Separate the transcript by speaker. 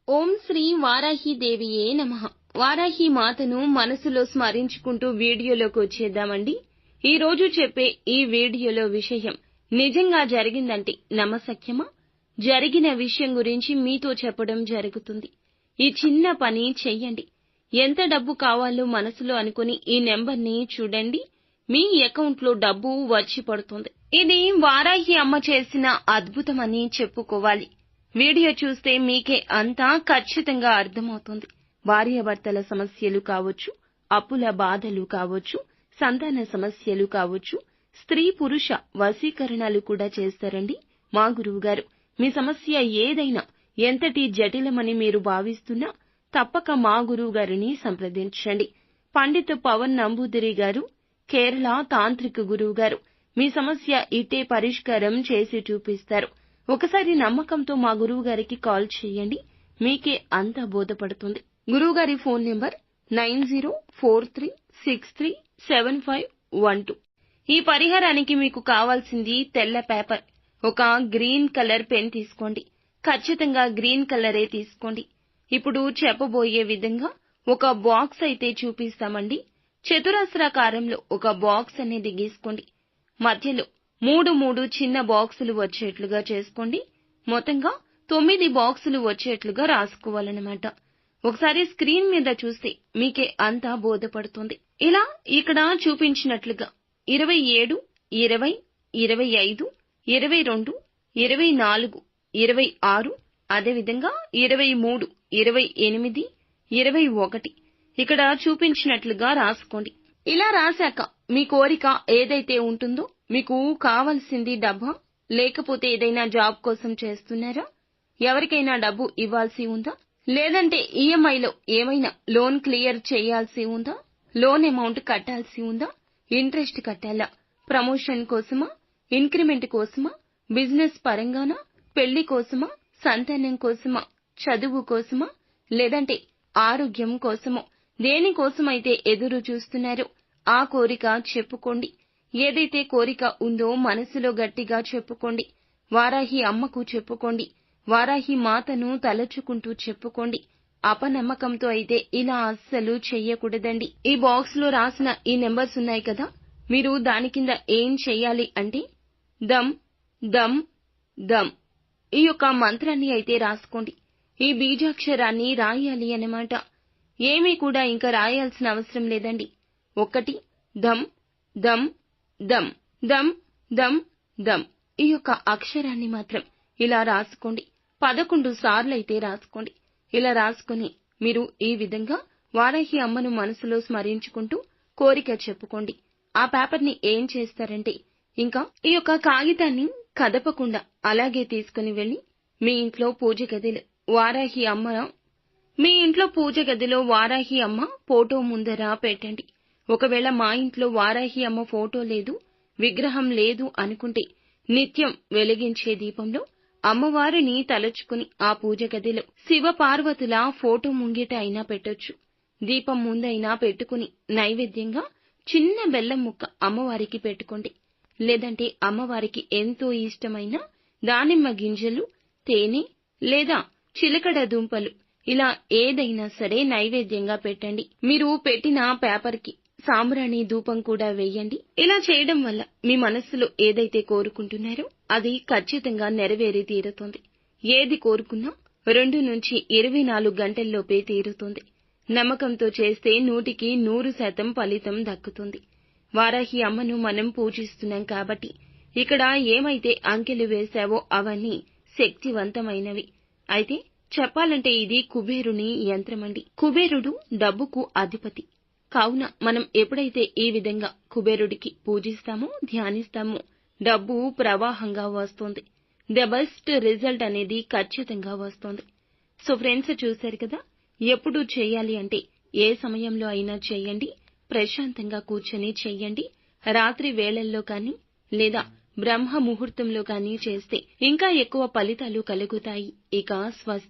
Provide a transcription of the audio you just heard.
Speaker 1: ఓం శ్రీ వారాహి దేవియే నమః. వారాహి మాతను మనసులో స్మరించుకుంటూ వీడియోలోకి వచ్చేద్దామండి. ఈ రోజు చెప్పే ఈ వీడియోలో విషయం నిజంగా జరిగిందంటే నమ్మశక్యమా? జరిగిన విషయం గురించి మీతో చెప్పడం జరుగుతుంది. ఈ చిన్న పని చెయ్యండి. ఎంత డబ్బు కావాలో మనసులో అనుకుని ఈ నెంబర్ని చూడండి. మీ అకౌంట్లో డబ్బు వచ్చి పడుతుంది. ఇది వారాహి అమ్మ చేసిన అద్భుతమని చెప్పుకోవాలి. వీడియో చూస్తే మీకే అంతా ఖచ్చితంగా అర్థమవుతుంది. భార్యాభర్తల సమస్యలు కావచ్చు, అప్పుల బాధలు కావచ్చు, సంతాన సమస్యలు కావచ్చు, స్త్రీ పురుష వశీకరణలు కూడా చేస్తారండి మా గురువుగారు. మీ సమస్య ఏదైనా ఎంతటి జటిలమని మీరు భావిస్తున్నా తప్పక మా గురువుగారిని సంప్రదించండి. పండిత్ పవన్ నంబూదిరి గారు, కేరళ తాంత్రిక గురువు గారు మీ సమస్య ఇట్టే పరిష్కారం చేసి చూపిస్తారు. ఒకసారి నమ్మకంతో మా గురువు గారికి కాల్ చేయండి. మీకే అంతా బోధపడుతుంది. గురువుగారి ఫోన్ నెంబర్ 9043637512. ఈ పరిహారానికి మీకు కావాల్సింది తెల్ల పేపర్, ఒక గ్రీన్ కలర్ పెన్ తీసుకోండి. ఖచ్చితంగా గ్రీన్ కలరే తీసుకోండి. ఇప్పుడు చెప్పబోయే విధంగా ఒక బాక్స్ అయితే చూపిస్తామండి. చతురస్రాకారంలో ఒక బాక్స్ అనేది గీసుకోండి. మధ్యలో 3 చిన్న బాక్సులు వచ్చేట్లుగా చేసుకోండి. మొత్తంగా 9 బాక్సులు వచ్చేట్లుగా రాసుకోవాలన్నమాట. ఒకసారి స్క్రీన్ మీద చూస్తే మీకే అంతా బోధపడుతుంది. ఇలా ఇక్కడ చూపించినట్లుగా 27, 20, 25, 22, 24, 26, అదేవిధంగా 23, 28, 21 ఇక్కడ చూపించినట్లుగా రాసుకోండి. ఇలా రాశాక మీ కోరిక ఏదైతే ఉంటుందో, మీకు కావాల్సింది డబ్బా, లేకపోతే ఏదైనా జాబ్ కోసం చేస్తున్నారా, ఎవరికైనా డబ్బు ఇవ్వాల్సి ఉందా, లేదంటే ఈఎంఐలో ఏమైనా లోన్ క్లియర్ చేయాల్సి ఉందా, లోన్ అమౌంట్ కట్టాల్సి ఉందా, ఇంట్రెస్ట్ కట్టాలా, ప్రమోషన్ కోసమా, ఇంక్రిమెంట్ కోసమా, బిజినెస్ పరంగానా, పెళ్లి కోసమా, సంతానం కోసమా, చదువు కోసమా, లేదంటే ఆరోగ్యం కోసమో, దేనికోసమైతే ఎదురు చూస్తున్నారో ఆ కోరిక చెప్పుకోండి. ఏదైతే కోరిక ఉందో మనసులో గట్టిగా చెప్పుకోండి. వారాహి అమ్మకు చెప్పుకోండి. వారాహి మాతను తలచుకుంటూ చెప్పుకోండి. అపనమ్మకంతో అయితే ఇలా అస్సలు చెయ్యకూడదండి. ఈ బాక్స్ లో రాసిన ఈ నెంబర్స్ ఉన్నాయి కదా, మీరు దాని కింద ఏం చెయ్యాలి అంటే దమ్ దమ్ దమ్ ఈ యొక్క మంత్రాన్ని అయితే రాసుకోండి. ఈ బీజాక్షరాన్ని రాయాలి అన్నమాట. ఏమీ కూడా ఇంకా రాయాల్సిన అవసరం లేదండి. 1 దమ్ దమ్ దమ్ దమ్ దమ్ దమ్ ఈ యొక్క అక్షరాన్ని మాత్రం ఇలా రాసుకోండి. 11 సార్లు అయితే రాసుకోండి. ఇలా రాసుకుని మీరు ఈ విధంగా వారాహి అమ్మను మనసులో స్మరించుకుంటూ కోరిక చెప్పుకోండి. ఆ పేపర్ని ఏం చేస్తారంటే, ఇంకా ఈ యొక్క కాగితాన్ని కదపకుండా అలాగే తీసుకుని వెళ్లి మీ ఇంట్లో పూజ గదిలో వారాహి అమ్మ ఫోటో ముందర పెట్టండి. ఒకవేళ మా ఇంట్లో వారాహి అమ్మ ఫోటో లేదు, విగ్రహం లేదు అనుకుంటే నిత్యం వెలిగించే దీపంలో అమ్మవారిని తలుచుకుని ఆ పూజ గదిలో శివ పార్వతుల ఫోటో ముంగిట అయినా పెట్టొచ్చు. దీపం ముందైనా పెట్టుకుని నైవేద్యంగా చిన్న బెల్లం ముక్క అమ్మవారికి పెట్టుకోండి. లేదంటే అమ్మవారికి ఎంతో ఇష్టమైన దానిమ్మ గింజలు, తేనె లేదా చిలకడ దుంపలు ఇలా ఏదైనా సరే నైవేద్యంగా పెట్టండి. మీరు పెట్టిన పేపర్కి సాంబ్రాణి ధూపం కూడా వేయండి. ఇలా చేయడం వల్ల మీ మనస్సులో ఏదైతే కోరుకుంటున్నారో అది ఖచ్చితంగా నెరవేరి తీరుతుంది. ఏది కోరుకున్నా 2 నుంచి 24 గంటల్లోపే తీరుతుంది. నమ్మకంతో చేస్తే 100కి 100% ఫలితం దక్కుతుంది. వారాహి అమ్మను మనం పూజిస్తున్నాం కాబట్టి ఇక్కడ ఏమైతే అంకెలు వేశావో అవన్నీ శక్తివంతమైనవి. అయితే చెప్పాలంటే ఇది కుబేరుని యంత్రమండి. కుబేరుడు డబ్బుకు అధిపతి. కావున మనం ఎప్పుడైతే ఈ విధంగా కుబేరుడికి పూజిస్తామో, ధ్యానిస్తామో డబ్బు ప్రవాహంగా వస్తుంది. ద బెస్ట్ రిజల్ట్ అనేది ఖచ్చితంగా వస్తుంది. సో ఫ్రెండ్స్, చూశారు కదా, ఎప్పుడు చేయాలి అంటే ఏ సమయంలో అయినా చేయండి. ప్రశాంతంగా కూర్చొని చెయ్యండి. రాత్రి వేళల్లో కానీ లేదా బ్రహ్మ ముహూర్తంలో కానీ చేస్తే ఇంకా ఎక్కువ ఫలితాలు కలుగుతాయి. ఇక స్వస్తి.